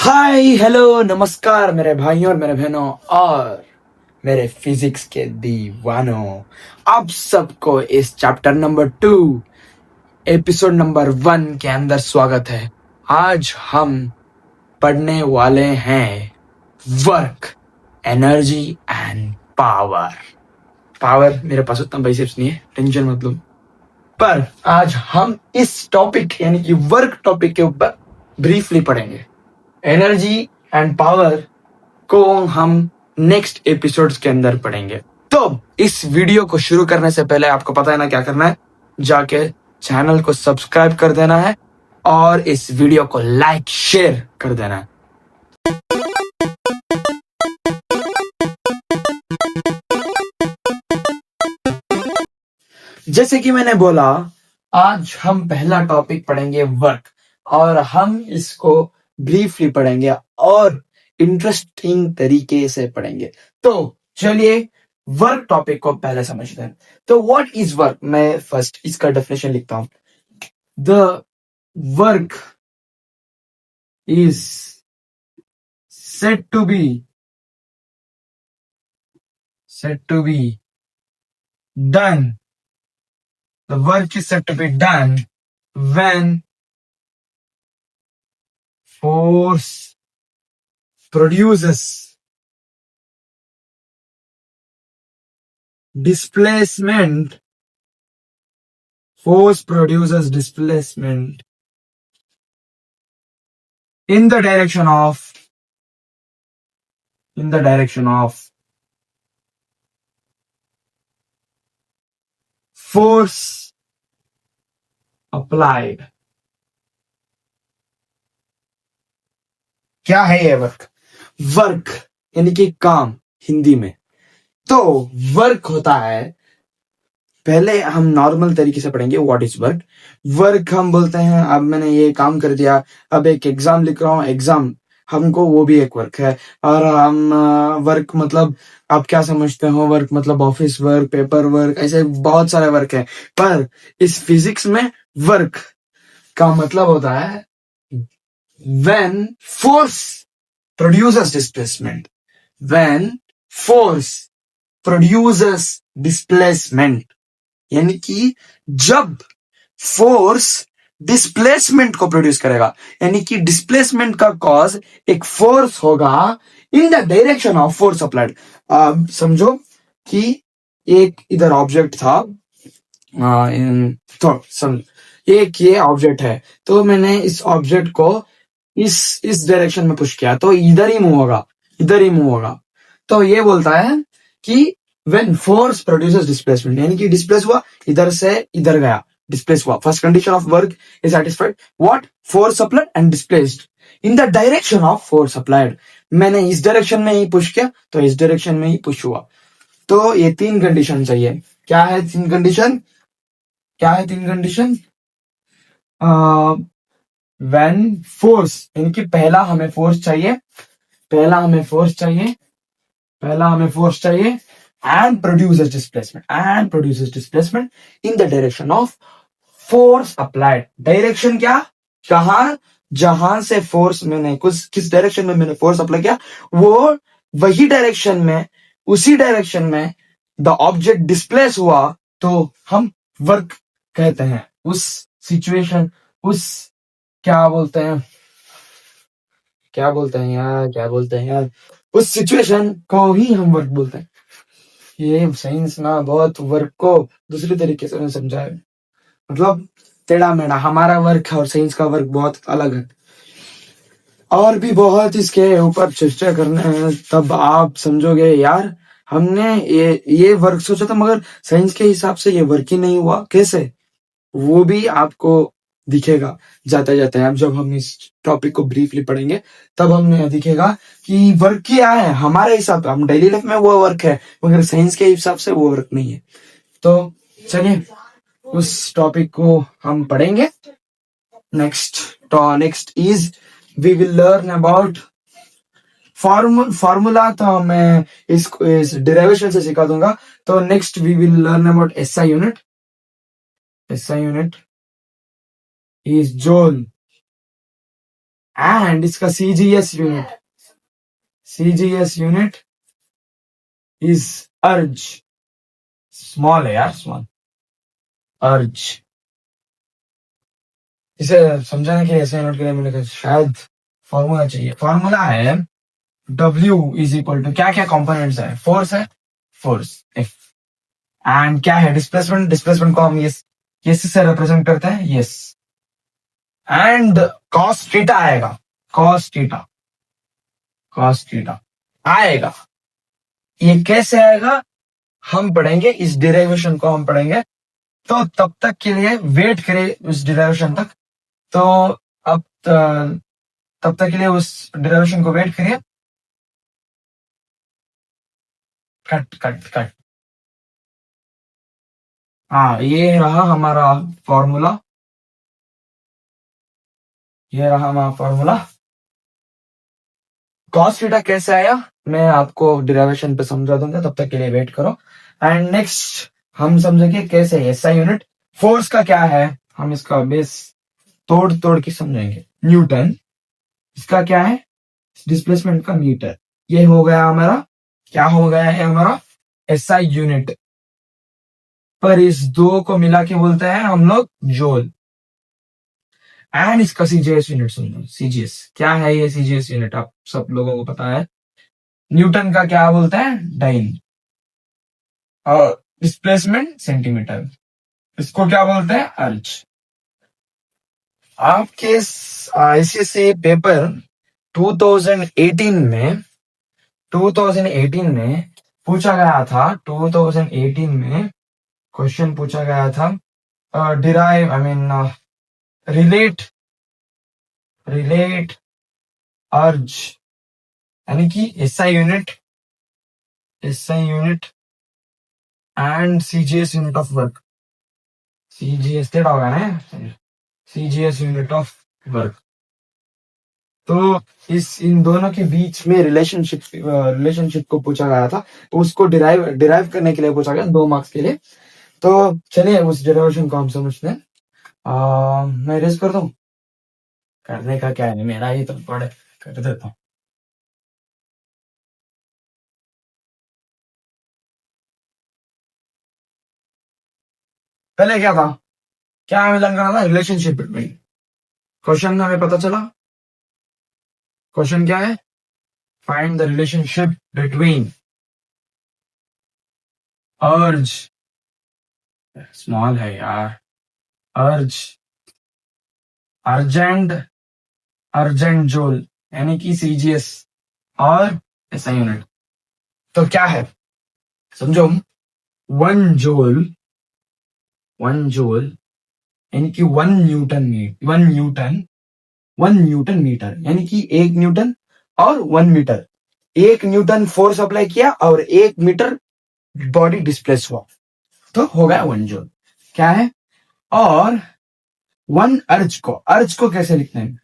Hi hello नमस्कार मेरे भाइयों और मेरे बहनों और मेरे फिजिक्स के दीवानों। आप सबको इस चैप्टर नंबर 2 एपिसोड नंबर 1 के अंदर स्वागत है। आज हम पढ़ने वाले हैं work, energy and power. Power मेरे पास उतना बाइसेप्स नहीं है, टेंशन मत लो। पर आज हम इस टॉपिक यानी कि वर्क टॉपिक के ऊपर ब्रीफली पढ़ेंगे। एनर्जी एंड पावर को हम नेक्स्ट एपिसोड्स के अंदर पढ़ेंगे। तो इस वीडियो को शुरू करने से पहले आपको पता है ना क्या करना है, जाके चैनल को सब्सक्राइब कर देना है और इस वीडियो को लाइक शेयर कर देना है। जैसे कि मैंने बोला, आज हम पहला टॉपिक पढ़ेंगे वर्क, और हम इसको ब्रीफली पढ़ेंगे और इंटरेस्टिंग तरीके से पढ़ेंगे। तो चलिए वर्क टॉपिक को पहले समझते हैं। तो व्हाट इज वर्क? मैं फर्स्ट इसका डेफिनेशन लिखता हूं। The work is said to be done. The work is said to be done when force produces displacement. Force produces displacement in the direction of force applied. क्या है ये work? Work यानी कि काम हिंदी में। तो वर्क होता है, पहले हम नॉर्मल तरीके से पढ़ेंगे व्हाट इज वर्क। वर्क हम बोलते हैं अब मैंने ये काम कर दिया, अब एक एग्जाम लिख रहा हूँ, एग्जाम हमको वो भी एक वर्क है। और हम वर्क मतलब आप क्या समझते हो? वर्क मतलब ऑफिस वर्क, पेपर वर्क, ऐसे बहुत सारे वर्क है। पर इस फिजिक्स में वर्क का मतलब होता है when force produces displacement. When force produces displacement यानी कि जब फोर्स डिस्प्लेसमेंट को प्रोड्यूस करेगा, यानी कि डिस्प्लेसमेंट का कॉज एक फोर्स होगा इन the direction of force applied. समझो कि एक इधर ऑब्जेक्ट था, तो समझ एक ये ऑब्जेक्ट है, तो मैंने इस ऑब्जेक्ट को इस डायरेक्शन में पुश किया तो इधर ही मूव होगा। तो ये बोलता है कि when force produces displacement यानी कि डिस्प्लेस हुआ, इधर से इधर गया, डिस्प्लेस हुआ। First condition of work is satisfied. What? Force applied and displaced in the direction of force applied. मैंने इस डायरेक्शन में ही पुश किया तो इस डायरेक्शन में ही पुश हुआ। तो ये 3 कंडीशन चाहिए। क्या है 3 कंडीशन? when force यानी कि पहला हमें फोर्स चाहिए and produces displacement in the direction of force applied. Direction क्या? जहां से फोर्स मैंने किस डायरेक्शन में मैंने फोर्स अप्लाई किया, वो वही डायरेक्शन में, उसी डायरेक्शन में द ऑब्जेक्ट डिस्प्लेस हुआ तो हम वर्क कहते हैं। उस सिचुएशन, क्या बोलते हैं यार, उस सिचुएशन को ही हम वर्क बोलते हैं। ये साइंस ना बहुत वर्क को दूसरी तरीके से समझाए, मतलब टेढ़ा मेढ़ा। हमारा वर्क और साइंस का वर्क बहुत अलग है, और भी बहुत इसके ऊपर चर्चा करना है, तब आप समझोगे यार हमने ये वर्क सोचा था मगर साइंस के हिसाब से ये वर्क ही नहीं हुआ, कैसे? वो भी आपको दिखेगा जाते जाते हैं। अब जब हम इस टॉपिक को ब्रीफली पढ़ेंगे तब हमें दिखेगा कि वर्क क्या है हमारे हिसाब से। हम डेली लाइफ में वो वर्क है मगर साइंस के हिसाब से वो वर्क नहीं है। तो चलिए उस टॉपिक को हम पढ़ेंगे। Next is we will learn about formula. तो मैं इसको इस डेरिवेशन से सिखा दूंगा। तो next we will learn about SI unit is joule. And इसका CGS unit is erg. Small है यार, स्मॉल अर्ज। इसे समझाने के ऐसे नोट के लिए मैंने कहा शायद फॉर्मूला चाहिए। फॉर्मूला है W इज इक्वल टू, क्या क्या कंपोनेंट्स है, फोर्स F, एंड क्या है डिस्प्लेसमेंट को हम ये से रिप्रेजेंट करते हैं, यस, एंड कॉस थीटा आएगा, कॉस थीटा आएगा। ये कैसे आएगा हम पढ़ेंगे, इस डिराइवेशन को हम पढ़ेंगे। तो तब तक के लिए वेट करें उस डिराइवेशन तक। तो अब तब तक के लिए उस डिराइवेशन को वेट करिए। कट। हाँ, ये रहा हमारा फॉर्मूला, कॉस थीटा कैसे आया मैं आपको डिराइवेशन पे समझा दूंगा, तब तक के लिए वेट करो। एंड नेक्स्ट हम समझेंगे कैसे एसआई यूनिट, फोर्स का क्या है, हम इसका बेस तोड़ के समझेंगे। न्यूटन, इसका क्या है, डिस्प्लेसमेंट का मीटर। ये हो गया हमारा, क्या हो गया है हमारा एसआई यूनिट। पर इस दो को मिला के बोलते हैं हम लोग जूल। एंड इसका सीजीएस यूनिट सुनो, सीजीएस क्या है, ये सीजीएस यूनिट आप सब लोगों को पता है। न्यूटन का क्या बोलते हैं, डाइन, और डिस्प्लेसमेंट सेंटीमीटर, इसको क्या बोलते हैं, अर्ज। आपके आईसीएसई पेपर 2018 में पूछा गया था, 2018 में क्वेश्चन पूछा गया था, रिलेट अर्ज, यानी कि SI unit and CGS unit of work, CGS तेरा होगा ना, सीजीएस यूनिट ऑफ वर्क। तो इन दोनों के बीच में रिलेशनशिप को पूछा गया था, तो उसको डिराइव करने के लिए पूछा गया 2 मार्क्स के लिए। तो चलिए उस डिराइवेशन को हम समझते हैं। मैं रेस कर दूं, करने का क्या है, मेरा ही तो पढ़े कर देता हूँ। पहले क्या था, क्या हमें लग रहा था, रिलेशनशिप बिटवीन। क्वेश्चन में हमें पता चला, क्वेश्चन क्या है, फाइंड द रिलेशनशिप बिटवीन अर्ज, स्मॉल है यार, अर्जेंट जूल, यानी कि सीजीएस और एसआई यूनिट। तो क्या है समझो, 1 जूल यानी कि 1 न्यूटन मीटर, यानी कि 1 न्यूटन और 1 मीटर। 1 न्यूटन फोर्स अप्लाई किया और 1 मीटर बॉडी डिस्प्लेस हुआ, तो हो गया 1 जूल। क्या है, और 1 अर्ज को कैसे लिखते हैं,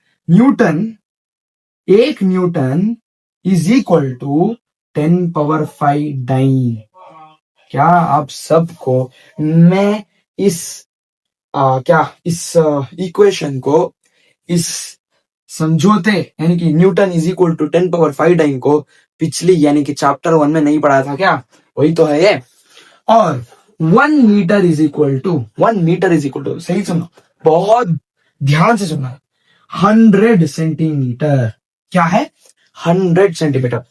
एक newton is equal to 10⁵ dyne. क्या आप सबको मैं इस इक्वेशन को, इस समझौते यानी कि newton is equal to 10⁵ dyne को पिछली यानी कि चैप्टर 1 में नहीं पढ़ा था क्या, वही तो है ये। और 1 मीटर इज इक्वल टू, सही सुनो, बहुत ध्यान से सुनना, 100 सेंटीमीटर। क्या है, 100 centimetre.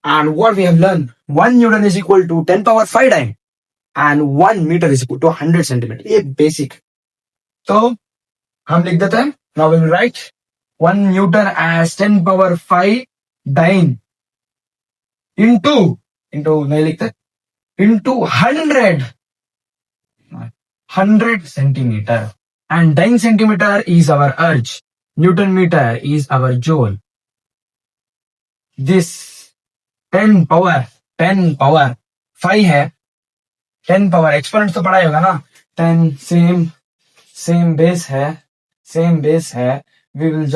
And what we have learn, 1 newton is equal to 10⁵ dyne and 1 metre is equal to 100 centimetre. ये बेसिक। तो हम लिख देते हैं, now we will write 1 newton as 10⁵ dyne into नहीं लिखते, into 100 centimetre, and 10 centimeter is our urge. Newton meter is our joule. This 10 power 5 है, 10 power exponent तो पढ़ा ही होगा ना, 10 सेम बेस है। we will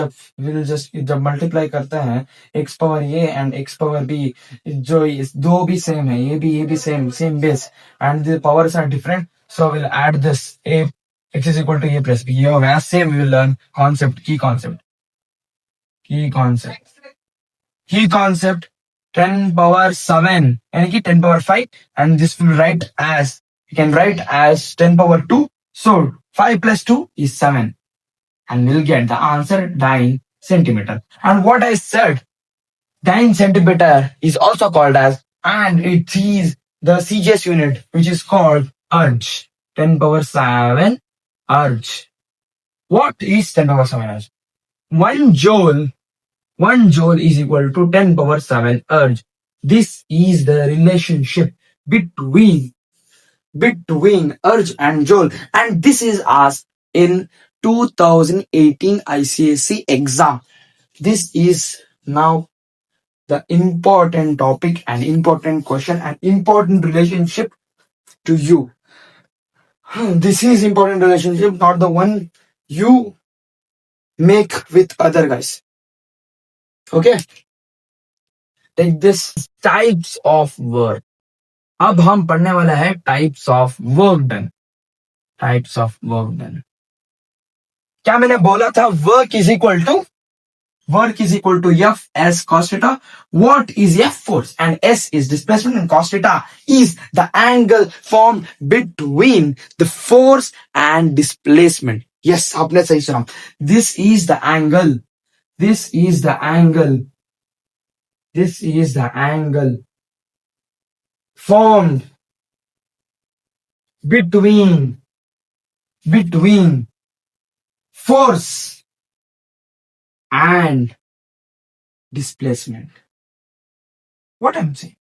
just जब मल्टीप्लाई करते हैं x पावर ये एंड x पावर b, जो दो भी सेम है, ये भी same base and the powers are different, so we'll add this a x is equal to a plus b। ये हो गया सेम, we will learn की concept। key concept 10 power 7 यानी कि 10 power 5 and this will write as you can write as 10 power 2, so 5 plus 2 is 7 and we'll get the answer 9 centimeter. And what I said, 9 centimeter is also called as, and it is the CGS unit which is called urge. 10 power 7 urge. What is 10 power 7 urge? 1 joule is equal to 10 power 7 urge. This is the relationship between urge and joule, and this is asked in 2018 ICSE exam. This is now the important topic and important question and important relationship to you. This is important relationship, not the one you make with other guys. Okay, take this types of work. अब हम पढ़ने वाला है types of work done. Types of work done. क्या मैंने बोला था work is equal to F S cos theta. What is F force and S is displacement and cos theta is the angle formed between the force and displacement. Yes, आपने सही सुना. This is the angle formed between force and displacement. What I'm saying?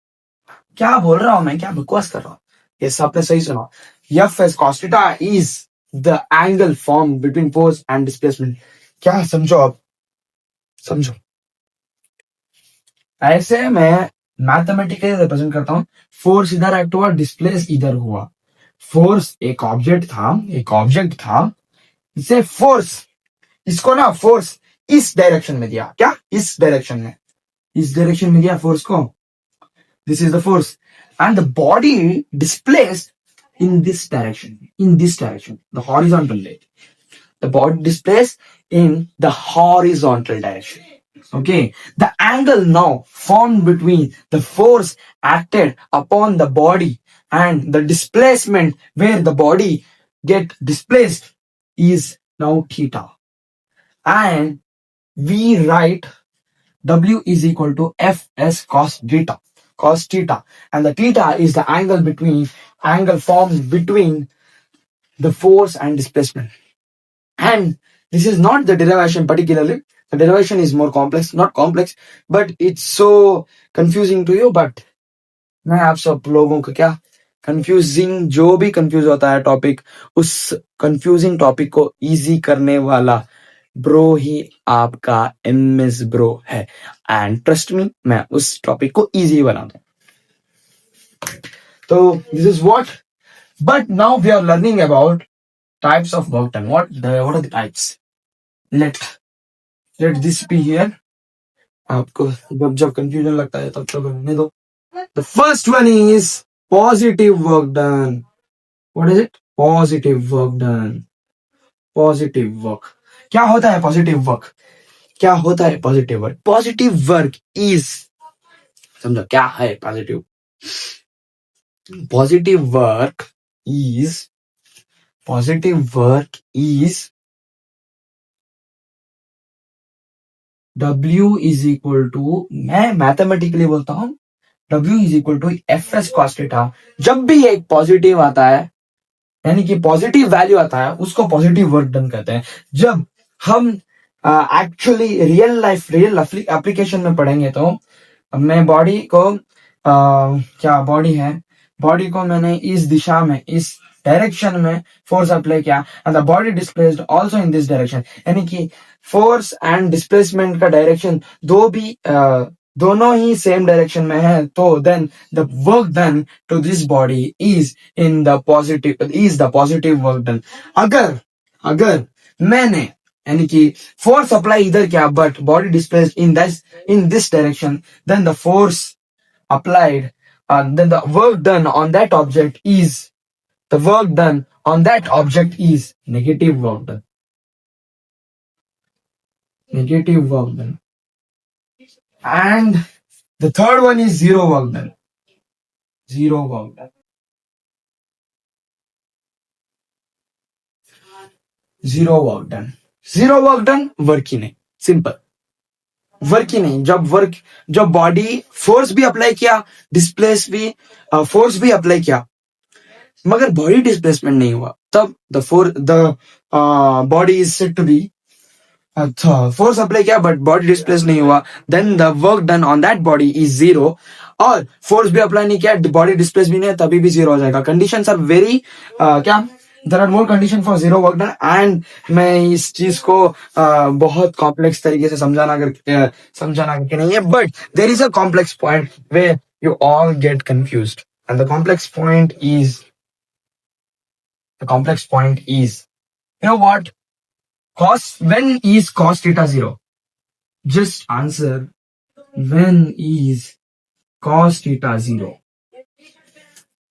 क्या बोल रहा हूं मैं, क्या बकवास कर रहा हूं? Yes, आपने सही सुना. F as cos theta is the angle formed between force and displacement. क्या समझो आप? समझो. ऐसे मैं मैथमेटिकली रिप्रेजेंट करता हूं. फोर्स इधर एक्ट हुआ, डिस्प्लेस इधर हुआ. फोर्स एक ऑब्जेक्ट था, इसे फोर्स, इसको ना फोर्स इस डायरेक्शन में दिया. क्या? इस डायरेक्शन में दिया फोर्स को. This is the force and the body displaced in this direction, the horizontal leg. The body displaced in the horizontal direction. Okay, the angle now formed between the force acted upon the body and the displacement where the body get displaced is now theta. And we write W is equal to Fs cos theta, and the theta is the angle formed between the force and displacement. And this is not the derivation particularly. The derivation is more complex, not complex, but it's so confusing to you. But मैं आप सब लोगों को क्या confusing, जो भी confuse होता है टॉपिक, उस confusing टॉपिक को easy करने वाला ब्रो ही आपका MS ब्रो है. एंड ट्रस्ट मी, मैं उस टॉपिक को इजी बना दूं. तो this is what. But now we are learning about types of work done. What are the types? Let this be here. आपको जब कंफ्यूजन लगता है तब तो करने दो. The first one is positive work done. What is it? Positive work done. Positive work. क्या होता है positive work? Positive work is, समझो क्या है positive. Positive work is W is equal to, मैं मैथमेटिकली बोलता हूं, W is equal to Fs cos theta. जब भी एक पॉजिटिव आता है, यानी कि पॉजिटिव वैल्यू आता है, उसको पॉजिटिव वर्क डन कहते हैं. जब हम एक्चुअली रियल एप्लीकेशन में पढ़ेंगे तो मैं बॉडी को क्या बॉडी है, बॉडी को मैंने इस दिशा में, इस डायरेक्शन में फोर्स अप्लाई किया and the body displaced also in this direction. यानी कि फोर्स एंड डिस्प्लेसमेंट का डायरेक्शन दोनों ही सेम डायरेक्शन में है, तो then the work done to this body is the positive work done. अगर मैंने यानी कि फोर्स अप्लाई इधर किया but body displaced in this direction, then the force applied, then the work done on that object is negative work done. And the third one is zero work done. Zero work done. Zero work done. Zero work done, work ही नहीं. Simple. Work ही नहीं. जब body force भी apply किया, displace भी force भी apply किया, मगर बॉडी डिस्प्लेसमेंट नहीं हुआ, तब the body is said to be. अच्छा, फोर्स अप्लाई किया बट बॉडी डिस्प्लेस नहीं हुआ, then the work done on that body is zero. और फोर्स भी अप्लाई नहीं किया, बॉडी डिस्प्लेस भी नहीं, तभी भी जीरो हो जाएगा. कंडीशंस आर वेरी क्या there are more condition for zero work done. And मैं इस चीज को बहुत कॉम्प्लेक्स तरीके से समझाना करके नहीं है, but there is a complex point way you all get confused. And the complex point is you know what, when is cos theta zero? Just answer, when is cos theta zero?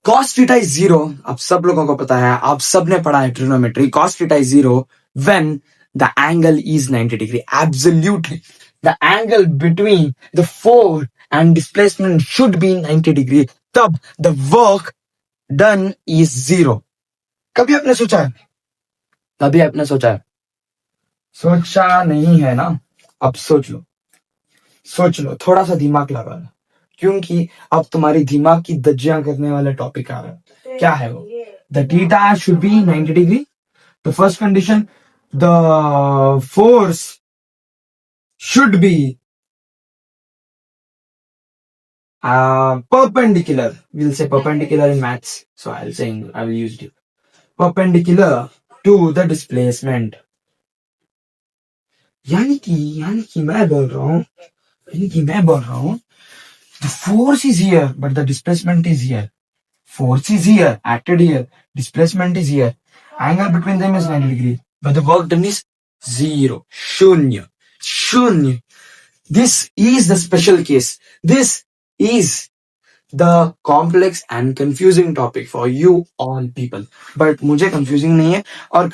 Cos theta is zero. अब सब लोगों को पता है, आप सब ने पढ़ा है trigonometry. Cos theta is zero when the angle is 90 degree. Absolutely, the angle between the force and displacement should be 90 degree. तब the work done is zero. कभी आपने सोचा है? सोचा नहीं है ना? अब सोच लो, थोड़ा सा दिमाग लगा लो, क्योंकि अब तुम्हारी दिमाग की दज्जियां करने वाला टॉपिक आ रहा है. क्या है वो? The theta should be 90 degree. The first condition, the force should be perpendicular. We'll say perpendicular in maths, so I will use it. Perpendicular to the displacement. यानी कि मैं बोल रहा हूँ, the force is here but the displacement is here. Force is here, acted here, displacement is here, angle between them is 90 degree, but the work done is zero. Shunya. This is the special case. This is the complex and confusing topic for you all people. But मुझे confusing नहीं है, और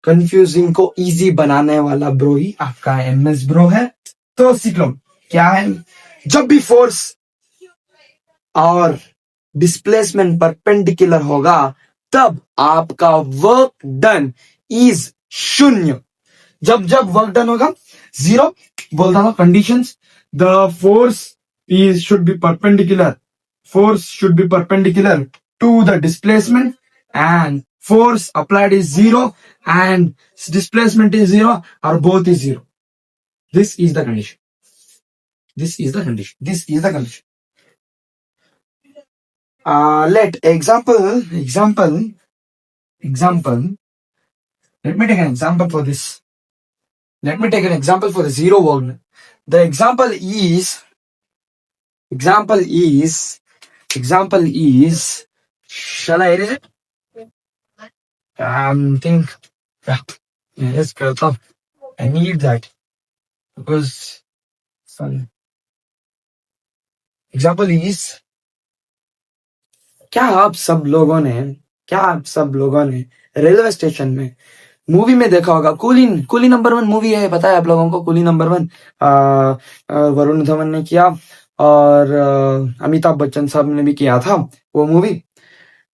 confusing को easy बनाने वाला bro ही आपका MS bro है. तो सीख लो क्या है. जब भी फोर्स और डिस्प्लेसमेंट परपेंडिकुलर होगा, तब आपका वर्क डन इज शून्य. जब वर्क डन होगा जीरो, बोलता था conditions. The force should be perpendicular. Force should be perpendicular to the displacement, and force applied is zero and displacement is zero, or both is zero. This is the condition. Let example. Let me take an example for this. Let me take an example for the zero work. The example is. Shall I erase it? Think. Yes, करता. I need that because. Sorry. Example is. क्या आप सब लोगों ने railway station में movie में देखा होगा, कूली नंबर 1 मूवी है, पता है आप लोगों को? कूली नंबर 1 वरुण धवन ने किया, और अमिताभ बच्चन साहब ने भी किया था वो मूवी,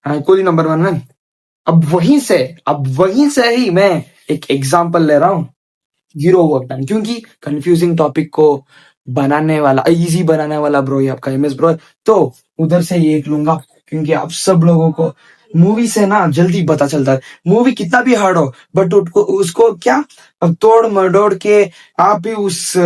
कूली नंबर 1 में. अब वहीं से ही मैं एक एग्जांपल ले रहा हूँ, जीरो वर्क डन, क्योंकि कंफ्यूजिंग टॉपिक को इजी बनाने वाला ब्रो ही आपका MS ब्रो है. तो उधर से ये एक लूंगा, क्योंकि आप सब लोगों को मूवी से ना जल्दी पता चलता है. मूवी कितना भी हार्ड हो, बट उसको क्या तोड़ मरोड़ के आप ही उस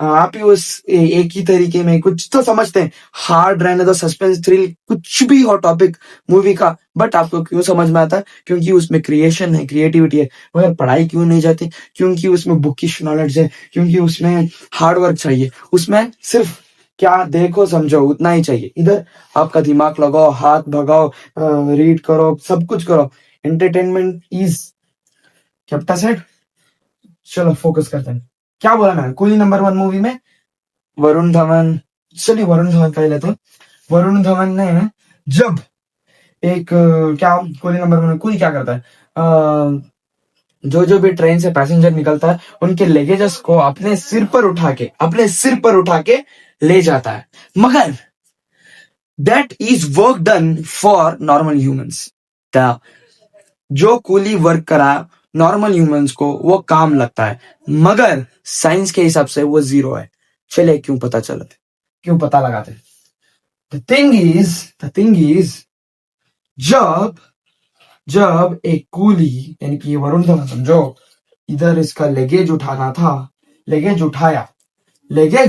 आप ही उस एक ही तरीके में कुछ तो समझते हैं. हार्ड रहने दो, सस्पेंस, थ्रिल, कुछ भी हो टॉपिक मूवी का, बट आपको क्यों समझ में आता है? क्योंकि उसमें क्रिएशन है, क्रिएटिविटी है. मगर पढ़ाई क्यों नहीं जाती? क्योंकि उसमें बुकिश नॉलेज है, क्योंकि उसमें हार्ड वर्क चाहिए. उसमें सिर्फ क्या देखो समझो उतना ही चाहिए. इधर आपका दिमाग लगाओ, हाथ भगाओ, रीड करो, सब कुछ करो. एंटरटेनमेंट इज क्या सेट. चलो फोकस करते हैं. क्या बोला मैंने? कूली नंबर 1 मूवी में वरुण धवन का ही लेते हैं. वरुण धवन ने जब एक कूली नंबर 1 में कूली क्या करता है, जो जो भी ट्रेन से पैसेंजर निकलता है उनके लगेजेस को अपने सिर पर उठा के ले जाता है, मगर that is work done for normal humans. जो कूली वर्क करा नॉर्मल ह्यूमंस को वो काम लगता है, मगर साइंस के हिसाब से वो जीरो है। चलिए क्यों पता लगाते। द थिंग इज जब एक कूली, यानी कि ये वरुण धवन समझो, इधर इसका लगेज उठाना था, लगेज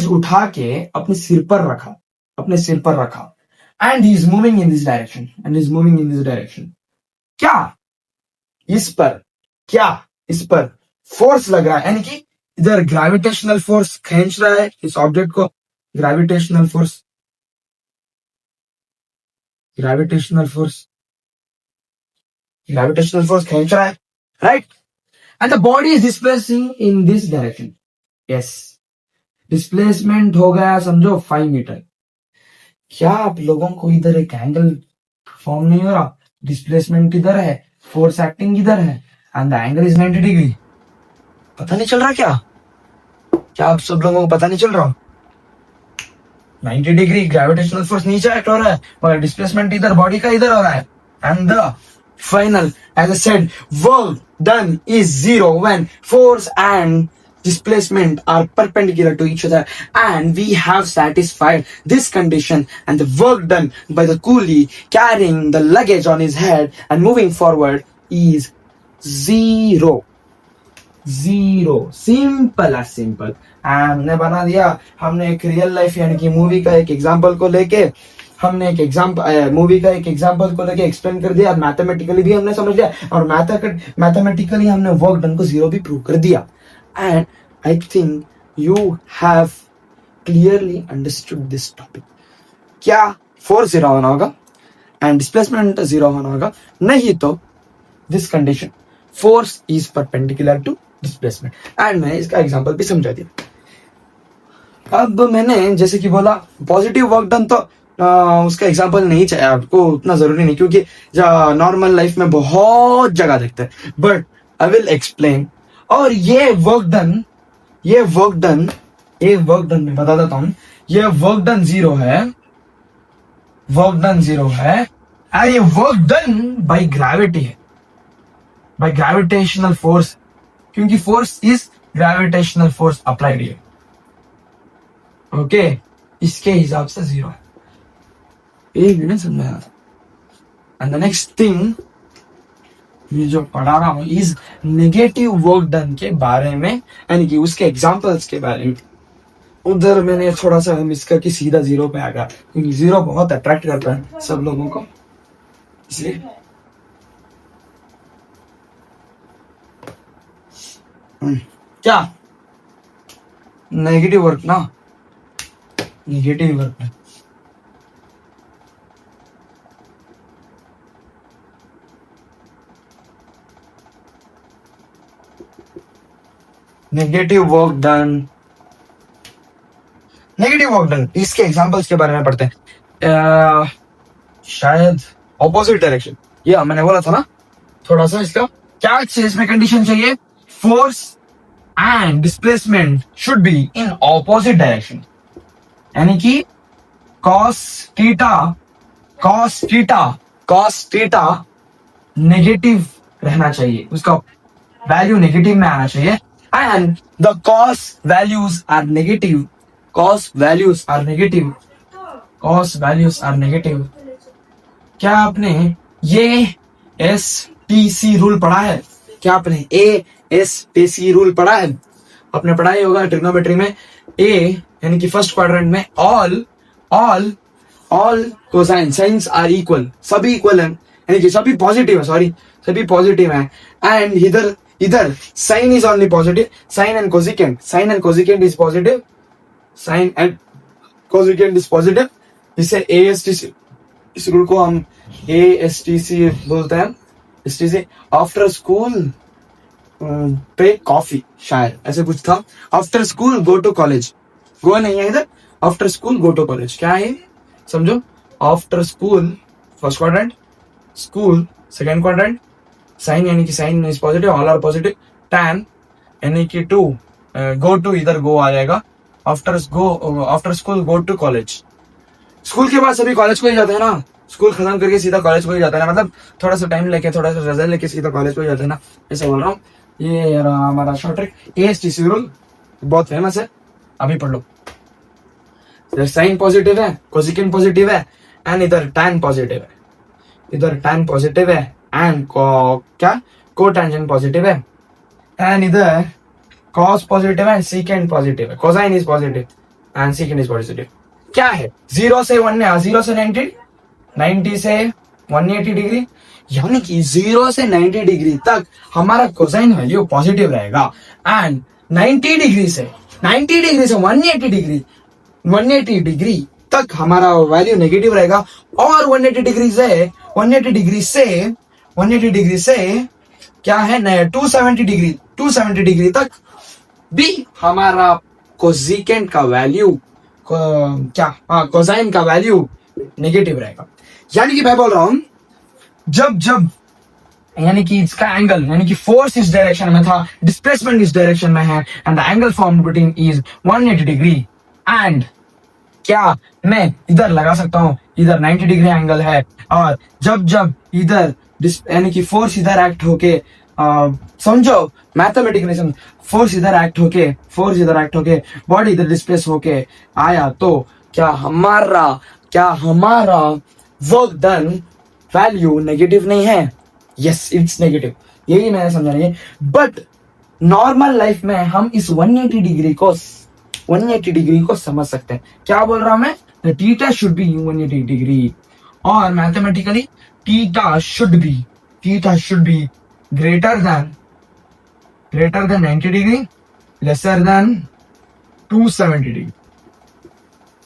उठा के अपने सिर पर रखा and he is moving in this direction. क्या इस पर फोर्स लग रहा है, यानी कि इधर ग्रेविटेशनल फोर्स खींच रहा है इस ऑब्जेक्ट को, ग्रेविटेशनल फोर्स खींच रहा है, right? And the body is displacing in this direction. Yes, displacement हो गया समझो 5 मीटर। क्या आप लोगों को इधर एक एंगल फॉर्म नहीं हो रहा? डिस्प्लेसमेंट इधर है, फोर्स एक्टिंग इधर है, and the angle is 90 degree. पता नहीं चल रहा क्या आप सब लोगों को पता नहीं चल रहा? 90 डिग्री ग्रेविटेशनल फोर्स नीचे एक्ट हो रहा है, मगर डिस्प्लेसमेंट इधर बॉडी का इधर हो रहा है। And the final, as I said, work done is zero when force and displacement are perpendicular to each other, and we have satisfied this condition, and the work done by the coolie carrying the luggage on his head and moving forward is zero. Simple हमने बना दिया। हमने एक real life यानी कि movie का एक example को लेके एक्सप्लेन कर दिया, मैथमेटिकली भी हमने समझ लिया, और मैथमेटिकली हमने वर्क डन को जीरो भी प्रूव कर दिया। And I think you have clearly understood this topic. क्या फोर्स जीरो होना होगा एंड डिस्प्लेसमेंट जीरो होना होगा? नहीं तो this condition force is perpendicular to displacement. And मैं इसका एग्जांपल भी समझा दिया। अब मैंने जैसे कि बोला पॉजिटिव वर्क डन, तो उसका एग्जांपल नहीं चाहिए आपको, उतना जरूरी नहीं, क्योंकि नॉर्मल लाइफ में बहुत जगह देखते हैं, बट आई विल एक्सप्लेन। और ये वर्क डन मैं बता देता हूं, ये वर्क डन जीरो है एंड ये वर्क डन बाय ग्रेविटी है, बाय ग्रेविटेशनल फोर्स, क्योंकि force is gravitational force applied है। ओके, इसके हिसाब से जीरो है। एक मिनट समझाया। एंड द नेक्स्ट थिंग ये जो पढ़ा रहा हूं इज नेगेटिव वर्क डन के बारे में, यानी कि उसके एग्जांपल्स के बारे में। उधर मैंने थोड़ा सा मिस करके सीधा जीरो पे आ गया, क्योंकि जीरो बहुत अट्रैक्ट करता है सब लोगों को, इसलिए। क्या नेगेटिव वर्क है। नेगेटिव वर्क डन इसके एग्जांपल्स के बारे में पढ़ते हैं। शायद ऑपोजिट डायरेक्शन, या मैंने बोला था ना थोड़ा सा इसका क्या इसमें कंडीशन चाहिए, force and displacement should be in opposite direction, यानी कि cos थीटा नेगेटिव रहना चाहिए, उसका वैल्यू नेगेटिव में आना चाहिए, and the cos values are negative। क्या आपने ये STC रूल पढ़ा है? ASTC रूल पढ़ा है? आपने पढ़ा ही होगा ट्रिग्नोमेट्री में। A यानी कि फर्स्ट क्वाड्रेंट में all cosine sines are equal, सभी इक्वल है, यानी कि सभी पॉजिटिव है। एंड इधर sine is only positive, sine and cosecant is positive, जिससे ASTC, इस रूल को हम ASTC बोलते हैं। STC आफ्टर स्कूल पे कॉफी, शायद ऐसे कुछ था। After school go to college, go नहीं है इधर, after school go to college. क्या है समझो, after school first quadrant, school second quadrant, sine यानी कि sine is positive, all are positive. Tan यानी कि टू, गो टू इधर गो आ जाएगा। After school go to college. School के बाद सभी कॉलेज को ही जाते हैं ना, स्कूल खत्म करके सीधा कॉलेज को ही जाता है ना, मतलब थोड़ा सा टाइम लेके, थोड़ा सा रिजल्ट लेके सीधा कॉलेज को ही जाते हैं ना, ऐसा बोल रहा हूँ। ये हमारा शॉर्ट ट्रिक ASTC रूल बहुत फेमस है, अभी पढ़ लो। साइन पॉजिटिव है, कोसिकेंट पॉजिटिव है, एंड इधर टैन पॉजिटिव है, इधर टैन पॉजिटिव है, एंड क्या कोटेंजेंट पॉजिटिव है, एंड इधर कॉस पॉजिटिव है, सीकेंट पॉजिटिव है, cosine is positive and secant is positive. क्या है 0 से 1, 0 से 90, 90 से 180 डिग्री, यानी कि 0 से 90 डिग्री तक हमारा कोसाइन वैल्यू पॉजिटिव रहेगा, एंड 90 डिग्री से 180 डिग्री तक हमारा वैल्यू नेगेटिव रहेगा, और 180 डिग्री से क्या है 270 डिग्री तक भी हमारा कोसिकेंट का वैल्यू कोसाइन का वैल्यू नेगेटिव रहेगा। यानी कि मैं बोल रहा हूं, जब यानी कि इसका एंगल, यानी कि फोर्स इस डायरेक्शन में था, डिस्प्लेसमेंट इस डायरेक्शन में है, and the angle formed between is 180 degree, and क्या मैं इधर लगा सकता हूं, इधर 90 डिग्री एंगल है, और जब इधर यानी कि फोर्स इधर एक्ट होके, समझो मैथमेटिकली समझो, फोर्स इधर एक्ट होके बॉडी इधर डिस्प्लेस होके आया, तो क्या हमारा वर्क डन वैल्यू नेगेटिव नहीं है? यस, इट्स नेगेटिव, यही मैंने समझा नहीं है। बट नॉर्मल लाइफ में हम इस 180 डिग्री को समझ सकते हैं। क्या बोल रहा हूं मैं? थीटा शुड बी 180 डिग्री, और mathematically theta should be greater than 90 degree, lesser than 270 degree.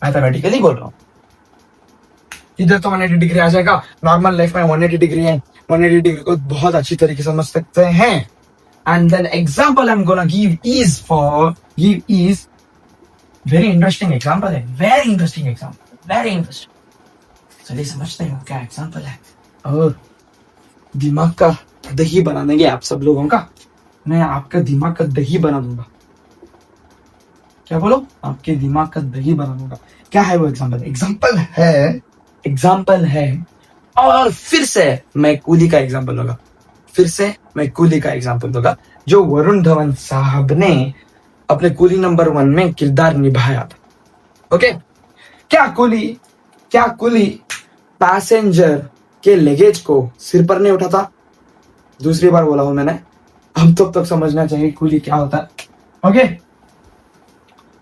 Mathematically बोल रहा हूं, इधर तो 180 डिग्री आ जाएगा, नॉर्मल लाइफ में 180 डिग्री है, 180 डिग्री को बहुत अच्छी तरीके से समझ सकते हैं। And then example I am gonna give is very interesting example है, वेरी इंटरेस्टिंग। चलिए समझते हैं क्या एग्जाम्पल है, और दिमाग का दही बना देंगे आप सब लोगों का। मैं आपका दिमाग का दही बना दूंगा। क्या बोलो? आपके दिमाग का दही बना दूंगा। क्या है वो एग्जाम्पल? एग्जाम्पल है, और फिर से मैं कूली का एग्जाम्पल दूंगा, जो वरुण धवन साहब ने अपने कूली नंबर 1 में किरदार निभाया था। ओके, क्या कूली पैसेंजर के लगेज को सिर पर नहीं उठाता? दूसरी बार बोला हूं मैंने, अब तक समझना चाहिए कूली क्या होता है। ओके,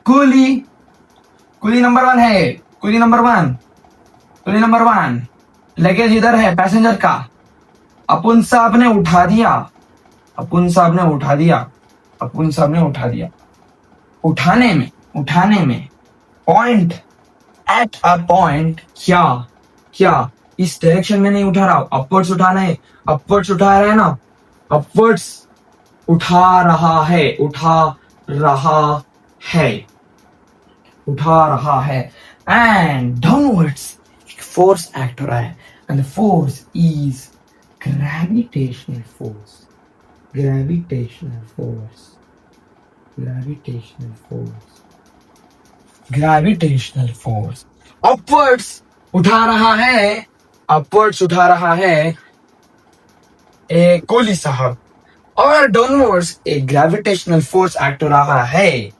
कूली नंबर 1 है, कूली नंबर वन, लगेज इधर है पैसेंजर का, अपुन साहब ने उठा दिया। उठाने में पॉइंट, एट अ पॉइंट, क्या इस डायरेक्शन में नहीं उठा रहा, अपवर्ड्स उठाना है, अपवर्ड्स उठा रहा है ना, अपवर्ड्स उठा रहा है, एंड डाउनवर्ड्स फोर्स एक्ट हो रहा है, and the force is gravitational force. Upwards उठा रहा है ए कोहली साहब, और डाउनवर्ड्स एक ग्रेविटेशनल फोर्स एक्ट हो रहा है।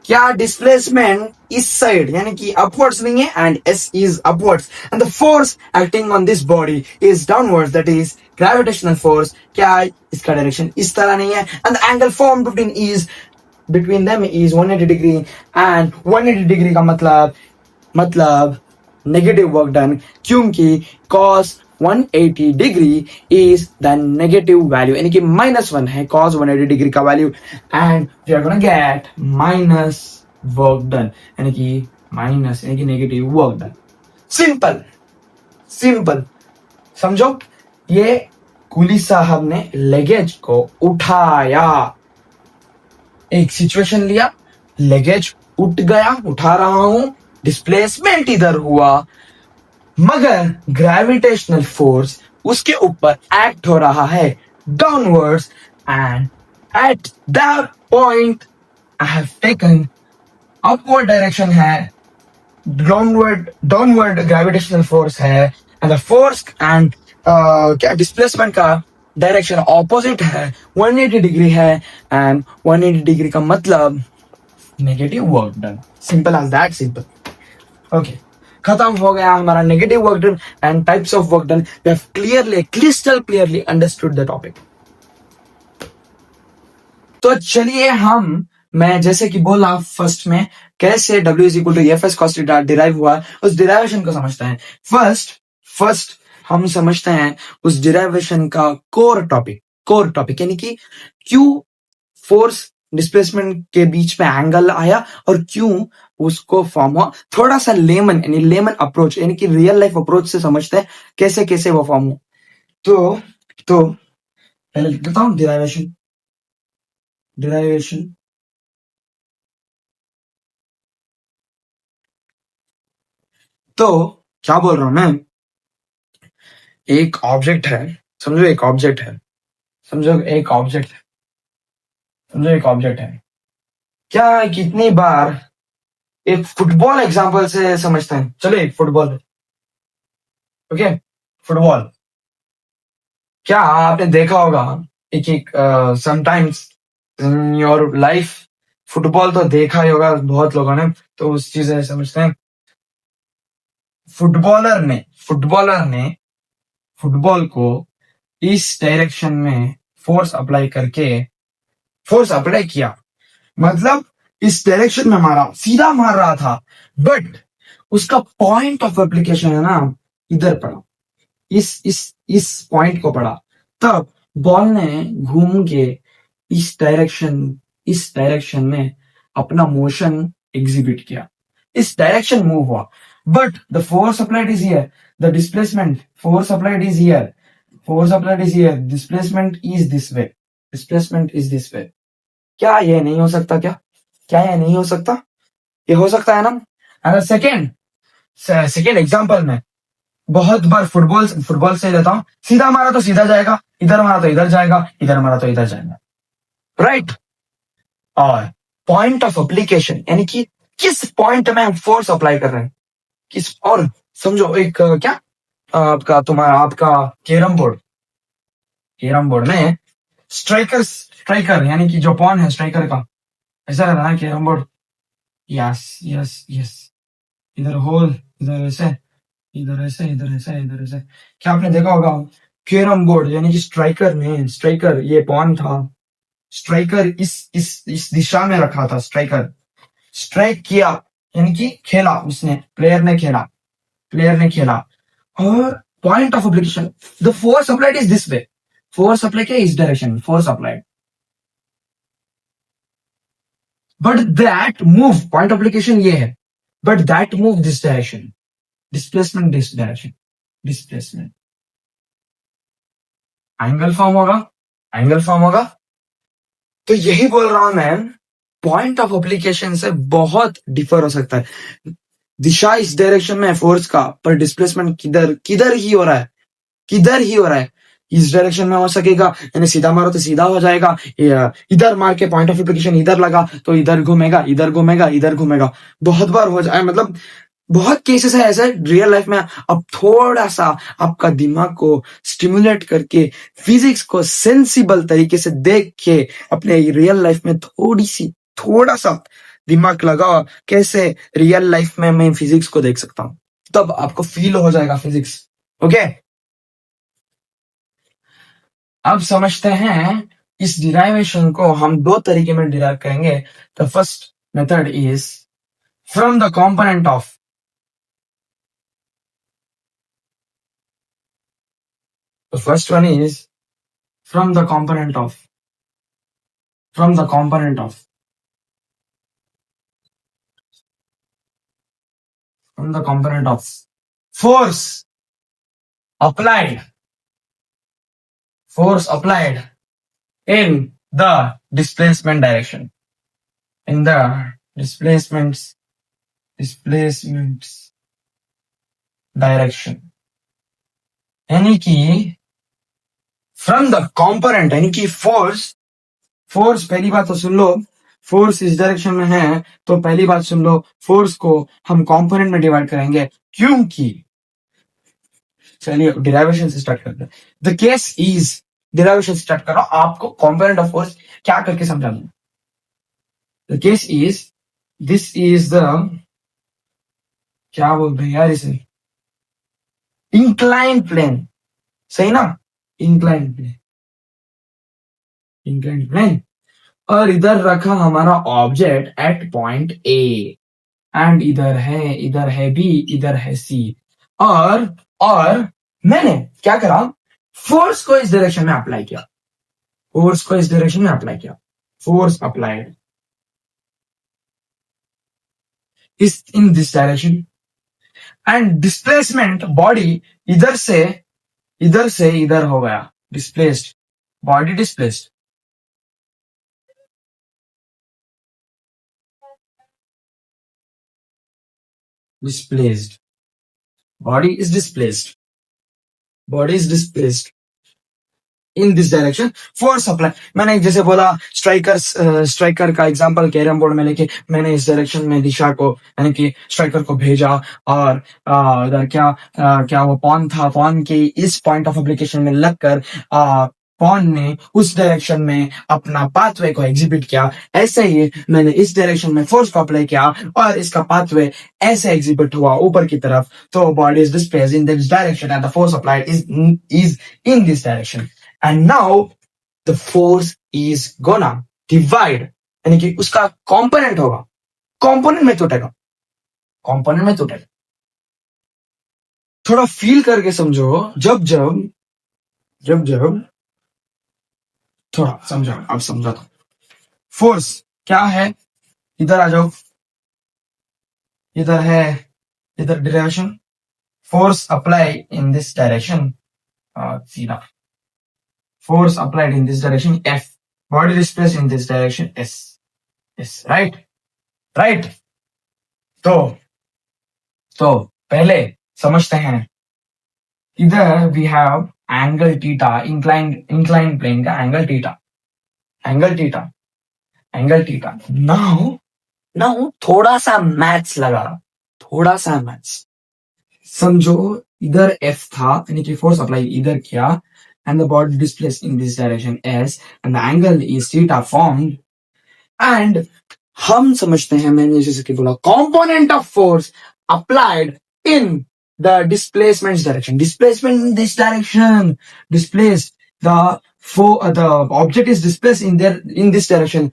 क्या डिस्प्लेसमेंट इस साइड यानी कि अपवर्ड्स नहीं है, and S is upwards, and the force acting on this body is downwards, that is gravitational force। क्या इसका डायरेक्शन इस तरह नहीं है, and the angle formed between them is 180 degree, and 180 degree का मतलब नेगेटिव वर्क डन, क्योंकि cos 180 degree is the negative value, यानी कि -1 है cos 180 डिग्री का वैल्यू, and we are gonna get minus work done, यानी कि नेगेटिव वर्क डन। सिंपल समझो, ये कूली साहब ने लगेज को उठाया, एक सिचुएशन लिया, लगेज उठ गया, उठा रहा हूं, डिस्प्लेसमेंट इधर हुआ, मगर ग्रेविटेशनल फोर्स उसके ऊपर एक्ट हो रहा है, downwards, and at that point I have taken upward direction है, डाउनवर्ड ग्रेविटेशनल फोर्स है, एंड द फोर्स एंड क्या डिस्प्लेसमेंट का डायरेक्शन ऑपोजिट है, 180 डिग्री है, एंड 180 डिग्री का मतलब negative work done. Simple as that, simple. Okay, खत्म हो गया हमारा negative work done and types of work done. We have clearly, crystal clearly understood the topic. तो चलिए मैं जैसे कि बोला फर्स्ट में कैसे W is equal to F S cos theta derive हुआ, उस डिराइवेशन को समझते हैं. फर्स्ट हम समझते हैं उस डिराइवेशन का कोर टॉपिक यानी कि क्यों फोर्स डिस्प्लेसमेंट के बीच में एंगल आया और क्यों उसको फॉर्म हुआ. थोड़ा सा लेमन अप्रोच यानी कि रियल लाइफ अप्रोच से समझते हैं कैसे कैसे वो फॉर्म हुआ. तो पहले लिख देता हूं डिराइवेशन. तो क्या बोल रहा हूं मैं, एक ऑब्जेक्ट है, समझो एक ऑब्जेक्ट है. क्या कितनी बार एक फुटबॉल एग्जांपल से समझते हैं. चलो एक फुटबॉल. Okay, football. क्या आपने देखा होगा एक sometimes in your life football तो देखा ही होगा बहुत लोगों ने, तो उस चीज से समझते हैं. फुटबॉलर ने फुटबॉल को इस डायरेक्शन में फोर्स अप्लाई किया, मतलब इस डायरेक्शन में सीधा मार रहा था, बट उसका पॉइंट ऑफ एप्लीकेशन है ना इधर पड़ा, इस पॉइंट को पड़ा. तब बॉल ने घूम के इस डायरेक्शन में अपना मोशन एग्जिबिट किया, इस डायरेक्शन मूव हुआ, but the force applied is here, the displacement force applied is here, displacement is this way. क्या ये नहीं हो सकता? ये हो सकता है ना. एंड सेकेंड एग्जांपल में बहुत बार फुटबॉल से लेता हूं, सीधा मारा तो सीधा जाएगा, इधर मारा तो इधर जाएगा, इधर मारा तो इधर जाएगा, राइट. और पॉइंट ऑफ एप्लीकेशन यानी कि किस पॉइंट में हम फोर्स अप्लाई कर रहे हैं, किस. और समझो एक क्या आपका कैरम बोर्ड में स्ट्राइकर यानी कि जो पॉन है स्ट्राइकर का, ऐसा रहता है कैरम बोर्ड. यस. इधर होल, इधर ऐसे, क्या आपने देखा होगा कैरम बोर्ड यानी कि स्ट्राइकर ये पॉन था, स्ट्राइकर इस दिशा में रखा था, स्ट्राइक किया यानी कि खेला उसने, प्लेयर ने खेला, और point of application the force applied is this way, force apply किया इस direction, force applied, but that move, point of application ये है, but that move this direction, displacement this direction, angle form होगा. तो यही बोल रहा हूं मैं, पॉइंट ऑफ एप्लीकेशन से बहुत डिफर हो सकता है. दिशा इस डायरेक्शन में फोर्स का, पर डिस्प्लेसमेंट किधर ही हो रहा है. इस डायरेक्शन में हो सकेगा यानी सीधा मारो तो सीधा हो जाएगा, इधर मार के पॉइंट ऑफ एप्लीकेशन इधर लगा तो इधर घूमेगा. बहुत बार हो जाए, मतलब बहुत केसेस है ऐसे रियल लाइफ में. अब थोड़ा सा आपका दिमाग को स्टिमुलेट करके फिजिक्स को सेंसिबल तरीके से देख के अपने रियल लाइफ में थोड़ा सा दिमाग लगाओ, कैसे रियल लाइफ में मैं फिजिक्स को देख सकता हूं, तब आपको फील हो जाएगा फिजिक्स. ओके, अब समझते हैं इस डिराइवेशन को हम दो तरीके में डिराइव करेंगे. The first method is from the component of, the first one is from the component of force applied in the displacement direction, in the displacements direction, यानी कि फ्रॉम द कॉम्पोनेंट, यानी कि फोर्स, फोर्स पहली बात तो सुन लो, force इस direction में है तो पहली बात सुन लो, फोर्स को हम कंपोनेंट में डिवाइड करेंगे, क्योंकि चलिए डिराइवेशन से स्टार्ट करते हैं। The case is, derivation start करो, आपको कंपोनेंट ऑफ फोर्स क्या करके समझा दूं। The case is, this is the, क्या बोलते हैं यार इसे, इंक्लाइन प्लेन, सही ना, इंक्लाइन प्लेन, इंक्लाइन प्लेन, और इधर रखा हमारा object at point A, and इधर है बी, इधर है सी, और मैंने क्या करा, फोर्स को इस डायरेक्शन में अप्लाई किया, फोर्स को इस डायरेक्शन में अप्लाई किया, फोर्स अप्लाइड इस इन this direction, and displacement body इधर से इधर हो गया, displaced, body displaced, displaced, body is displaced, body is displaced in this direction, force apply, मैंने जैसे बोला स्ट्राइकर का एग्जांपल कैरम बोर्ड में लेके मैंने इस डायरेक्शन में दिशा को, यानी कि स्ट्राइकर को भेजा, और इधर क्या वो पॉन था, पॉन के इस पॉइंट ऑफ एप्लीकेशन में लगकर पॉन ने उस डायरेक्शन में अपना पाथवे को एग्जिबिट किया, ऐसे ही मैंने इस डायरेक्शन में फोर्स को अप्लाई किया और इसका पाथवे ऐसे एग्जिबिट हुआ ऊपर की तरफ, तो body is displaced in this direction and the force applied is in this direction, and now the force is gonna divide, यानी कि उसका कंपोनेंट होगा, कंपोनेंट में टूटेगा, कंपोनेंट में टूटेगा। थोड़ा फील करके समझो, जब थोड़ा समझो, अब समझा तो फोर्स क्या है, इधर आ जाओ, इधर है, इधर direction, force apply in this direction, सीधा force applied in this direction F, body displaced in this direction S, right, right, तो पहले समझते हैं, इधर we have angle theta, inclined plane का angle theta, now थोड़ा सा मैथ्स लगा, थोड़ा सा मैथ्स समझो, इधर F था, यानी कि फोर्स अप्लाई इधर किया, and the body displaced in this direction S, and the angle is theta formed, and हम समझते हैं, मैंने जैसे कि बोला, component of force applied in the displacement direction, displacement in this direction, displaced, the object is displaced in this direction,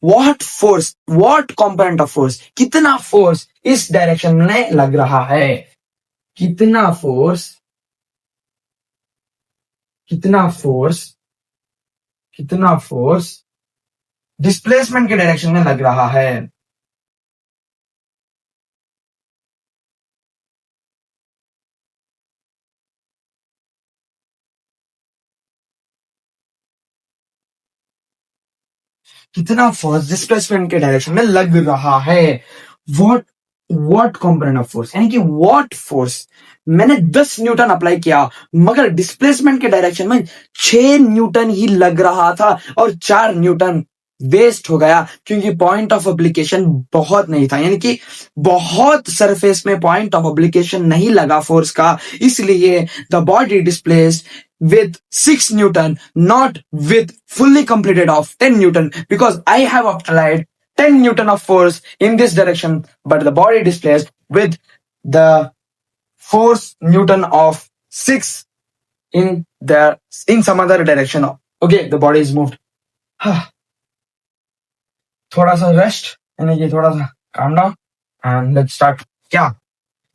what force, what component of force, कितना force इस direction में लग रहा है, कितना फोर्स डिस्प्लेसमेंट के डायरेक्शन में लग रहा है, कितना फोर्स डिस्प्लेसमेंट के डायरेक्शन में लग रहा है, व्हाट कंपोनेंट ऑफ फोर्स, यानी कि व्हाट फोर्स, मैंने 10 न्यूटन अप्लाई किया मगर डिस्प्लेसमेंट के डायरेक्शन में 6 न्यूटन ही लग रहा था और 4 न्यूटन वेस्ट हो गया, क्योंकि पॉइंट ऑफ एप्लीकेशन बहुत नहीं था, यानी कि बहुत सरफेस में पॉइंट ऑफ एप्लीकेशन नहीं लगा फोर्स का, इसलिए the body displaced with 6 Newton, not with fully completed of 10 Newton, because I have applied 10 Newton of force in this direction, but the body displaced with the force Newton of 6 in some other direction. Okay, the body is moved. थोड़ा सा rest, यानी कि थोड़ा सा calm down, and let's start. क्या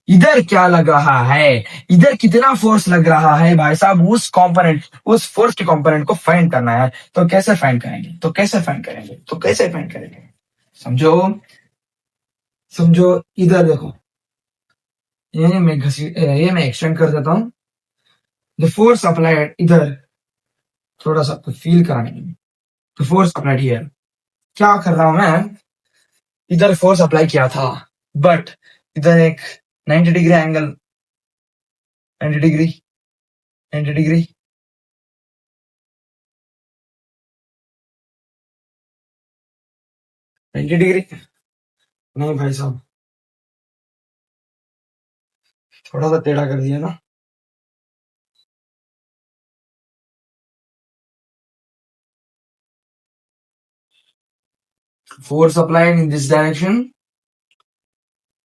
इधर क्या लग रहा है, इधर कितना फोर्स लग रहा है भाई साहब, उस कंपोनेंट, उस फोर्स के कंपोनेंट को फाइंड करना है, तो कैसे फाइंड करेंगे, समझो इधर देखो, ये मैं एक्सटेंड कर देता हूं, द फोर्स अप्लाइड इधर, थोड़ा सा फील कराने के लिए, द फोर्स अप्लाइड हियर, क्या कर रहा हूं मैं, इधर फोर्स अप्लाई किया था, बट इधर एक 90 डिग्री एंगल, 90 डिग्री 90 डिग्री नहीं भाई साहब, थोड़ा सा टेढ़ा कर दिया ना। Force applied in this direction,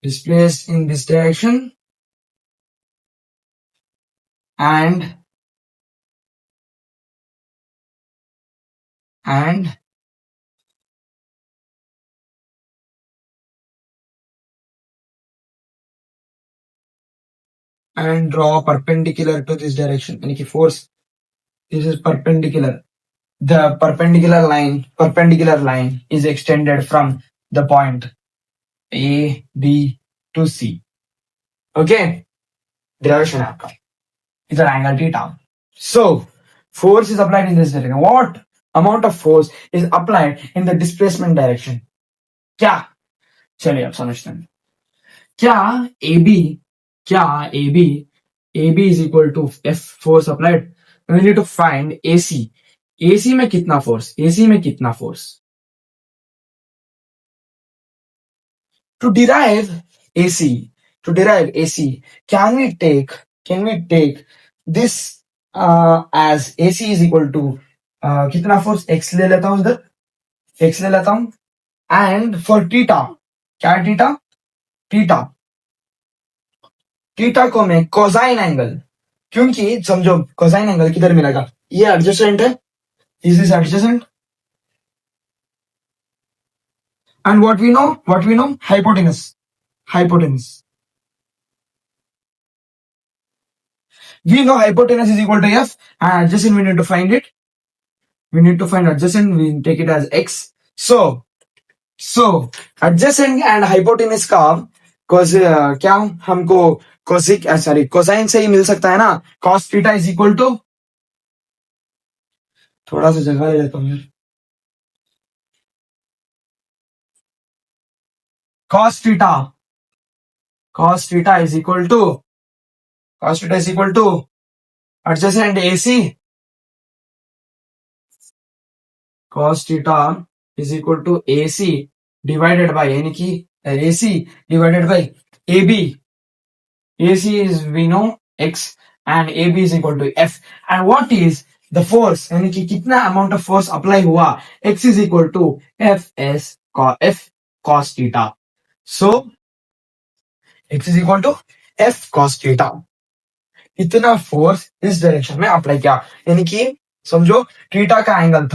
displaced in this direction, and draw perpendicular to this direction. यानी कि force, this is perpendicular. The perpendicular line is extended from the point A, B to C. Okay, direction आपका इधर angle theta. So force is applied in this direction. What amount of force is applied in the displacement direction? क्या, चलिए आप समझते हैं। क्या AB is equal to F force applied? We need to find AC. AC में कितना force? To derive AC, can we take this as AC is equal to कितना force? X ले लेता हूं इधर, X ले लेता हूं, and for थीटा, क्या है थीटा को मैं कोसाइन एंगल, क्योंकि समझो कोसाइन एंगल किधर मिलेगा? ये एडजेसेंट है, is this adjacent, and what we know hypotenuse. We know hypotenuse is equal to F, and adjacent we need to find it. We need to find adjacent, we take it as X. So adjacent and hypotenuse का क्या हमको cosine से ही मिल सकता है ना? cos theta is equal to, थोड़ा सा जगह ले लेता हूं यार, cos theta is equal to adjacent AC, cos theta is equal to AC divided by, यानी कि AC divided by AB. AC is we know X and AB is equal to F. And what is the force? यानी कि कितना amount of force apply हुआ? X is equal to F cos theta. So X is equal to F cos theta. इतना force इस direction में apply किया, यानी कि समझो थीटा का एंगल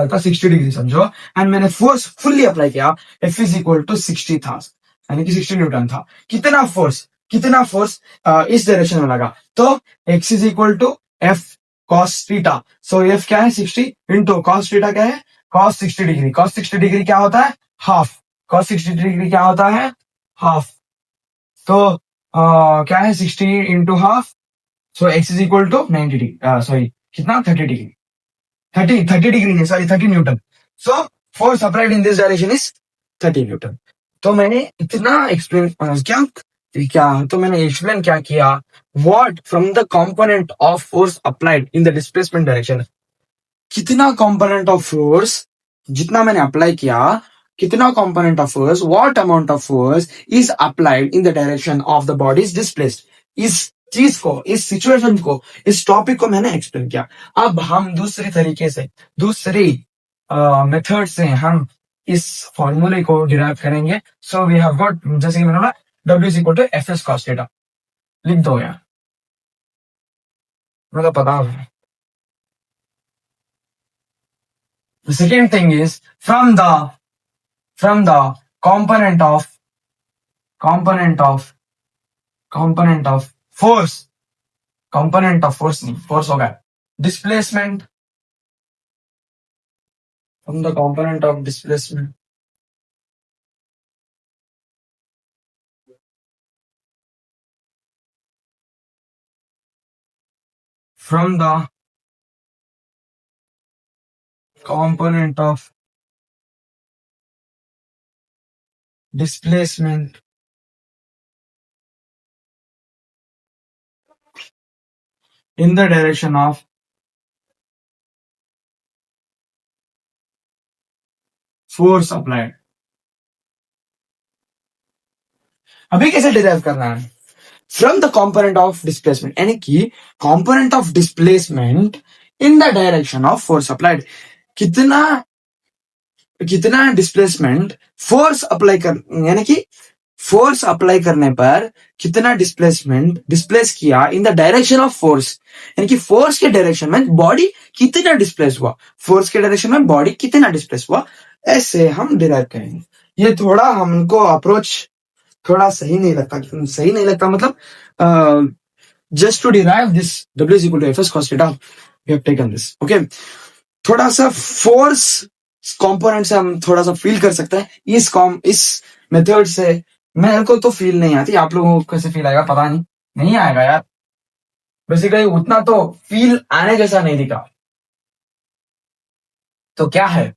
था 60 डिग्री समझो, एंड मैंने फोर्स फुल्ली अप्लाई किया, F इज इक्वल टू 60 था, यानी कि 60 न्यूटन था। कितना फोर्स इस डायरेक्शन में लगा? तो X is equal to F cos theta. So F क्या है? 60 इंटू cos थीटा क्या है? cos 60 degree. cos 60 डिग्री क्या होता है? हाफ। cos 60 डिग्री क्या होता है? हाफ। तो क्या है 60 into half? So X is equal to 90 degree, sorry कितना? 30 डिग्री, 30 डिग्री नहीं, sorry 30 newton. So force applied in this direction is 30 newton. तो मैंने इतना एक्सप्लेन क्या किया? What from the component of force applied in the displacement direction, कितना component of force जितना मैंने अप्लाई किया, कितना component of force, what amount of force is applied in the direction of the body is displaced. इस चीज को, इस situation को, इस टॉपिक को मैंने एक्सप्लेन किया। अब हम दूसरी तरीके से, दूसरी मेथड से हम इस फॉर्मूले को डिराइव करेंगे। सो वी हैव गॉट, जैसे कि मैंने बोला, W is equal to F S cos theta. लिख दो यार, मतलब पता है। The second thing is from the component of force, नहीं, force होगा displacement, from the component of displacement, from the component of displacement in the direction of force applied. अभी कैसे डिराइव करना है? From the component of displacement, यानी कि component of displacement in the direction of force applied. कितना कितना displacement force apply कर, यानी कि फोर्स अप्लाई करने पर कितना डिस्प्लेसमेंट डिस्प्लेस किया इन द डायरेक्शन ऑफ फोर्स, यानी कि फोर्स के डायरेक्शन में बॉडी कितना डिस्प्लेस हुआ, फोर्स के डायरेक्शन में बॉडी कितना डिस्प्लेस हुआ, ऐसे हम डिराइव करेंगे। ये थोड़ा हमको अप्रोच थोड़ा सही नहीं लगता मतलब just to derive this W is equal to Fs cos theta, we have taken this, okay? थोड़ा सा फोर्स कंपोनेंट से हम थोड़ा सा फील कर सकते हैं इस मेथड से। मेरे को तो फील नहीं आती, आप लोगों को कैसे फील आएगा पता नहीं आएगा यार। बेसिकली उतना तो फील आने जैसा नहीं दिखा। तो क्या है,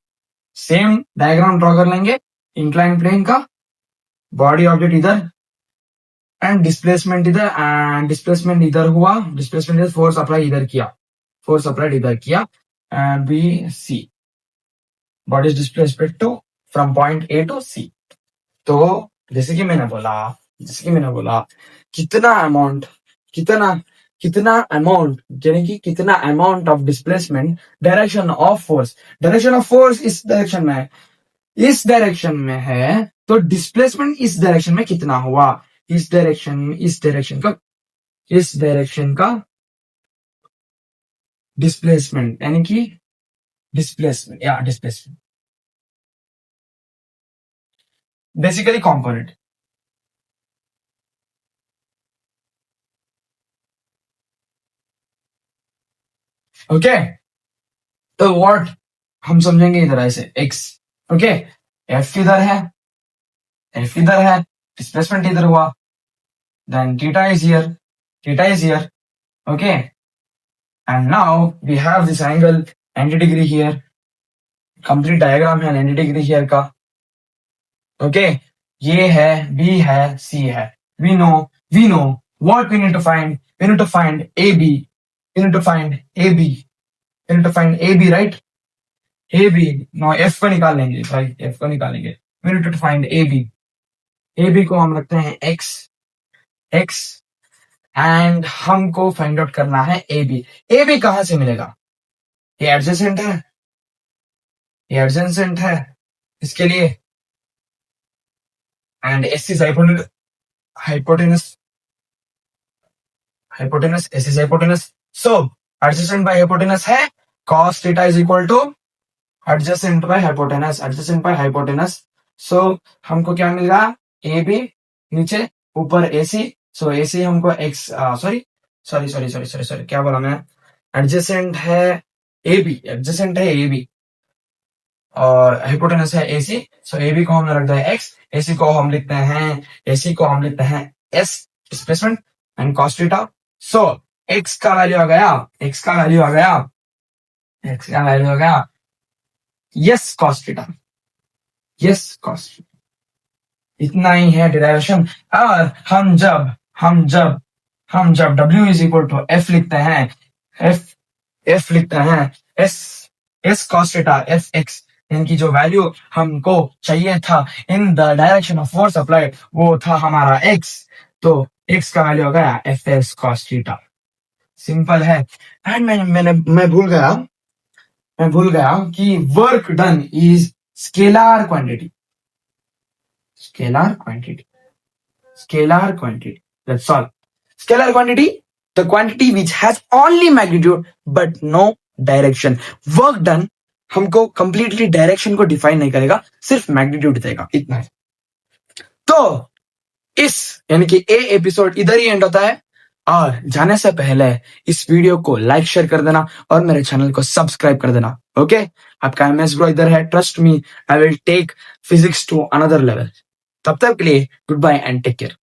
सेम डायग्राम ड्रॉ कर लेंगे इंक्लाइन प्लेन का, बॉडी ऑब्जेक्ट इधर एंड डिस्प्लेसमेंट इधर, एंड डिस्प्लेसमेंट इधर हुआ, डिस्प्लेसमेंट इधर, फोर्स अप्लाई इधर किया, फोर्स अप्लाइड इधर किया, and B C body is displacement to from point A to C. तो जैसे कि मैंने बोला कितना अमाउंट यानी कि कितना amount of displacement direction of force इस डायरेक्शन में है, तो डिस्प्लेसमेंट इस डायरेक्शन में कितना हुआ, इस डायरेक्शन का डिस्प्लेसमेंट, यानी कि डिस्प्लेसमेंट बेसिकली कंपोनेंट। ओके, तो व्हाट हम समझेंगे इधर ऐसे x, ओके, f इधर है, डिस्प्लेसमेंट इधर हुआ, then theta is here, okay, and now we have this angle 90 degree here, complete diagram है 90 डिग्री हियर का, ओके, ये है, b है, c है, we know what we need to find, AB, right? AB, now F को निकाल लेंगे भाई, we need to find AB को हम रखते हैं x एंड हमको फाइंड आउट करना है AB कहां से मिलेगा, ये एडजेसेंट है इसके लिए, and S is hypotenuse, S is hypotenuse, so adjacent by hypotenuse है, cos theta is equal to adjacent by hypotenuse, so हमको क्या मिल रहा, AB नीचे ऊपर AC, so AC हमको x सॉरी क्या बोला मैं, एडजेसेंट है AB और हाइपोटेनस है AC, so AB को हमने रख दिया x, AC को हम लिखते हैं S displacement and cos theta, so x का वैल्यू आ गया यस cos थीटा, इतना ही है डिराइवेशन। और हम जब W is equal to F लिखते हैं, S cos थीटा Fx, इनकी जो वैल्यू हमको चाहिए था इन the direction of force applied, वो था हमारा x, तो x का वैल्यू हो गया Fs cos थीटा, सिंपल है। एंड मैं भूल गया कि work done is scalar quantity, that's all. Scalar quantity, the quantity which has only magnitude but no direction. Work done हमको completely डायरेक्शन को डिफाइन नहीं करेगा, सिर्फ मैग्नीट्यूड देगा, इतना है। तो यानी कि ए एपिसोड इधर ही एंड होता है, और जाने से पहले इस वीडियो को लाइक शेयर कर देना और मेरे चैनल को सब्सक्राइब कर देना, ओके? आपका MS ब्रो इधर है, trust me, I will take physics to another level. तब तक के लिए good bye and take care.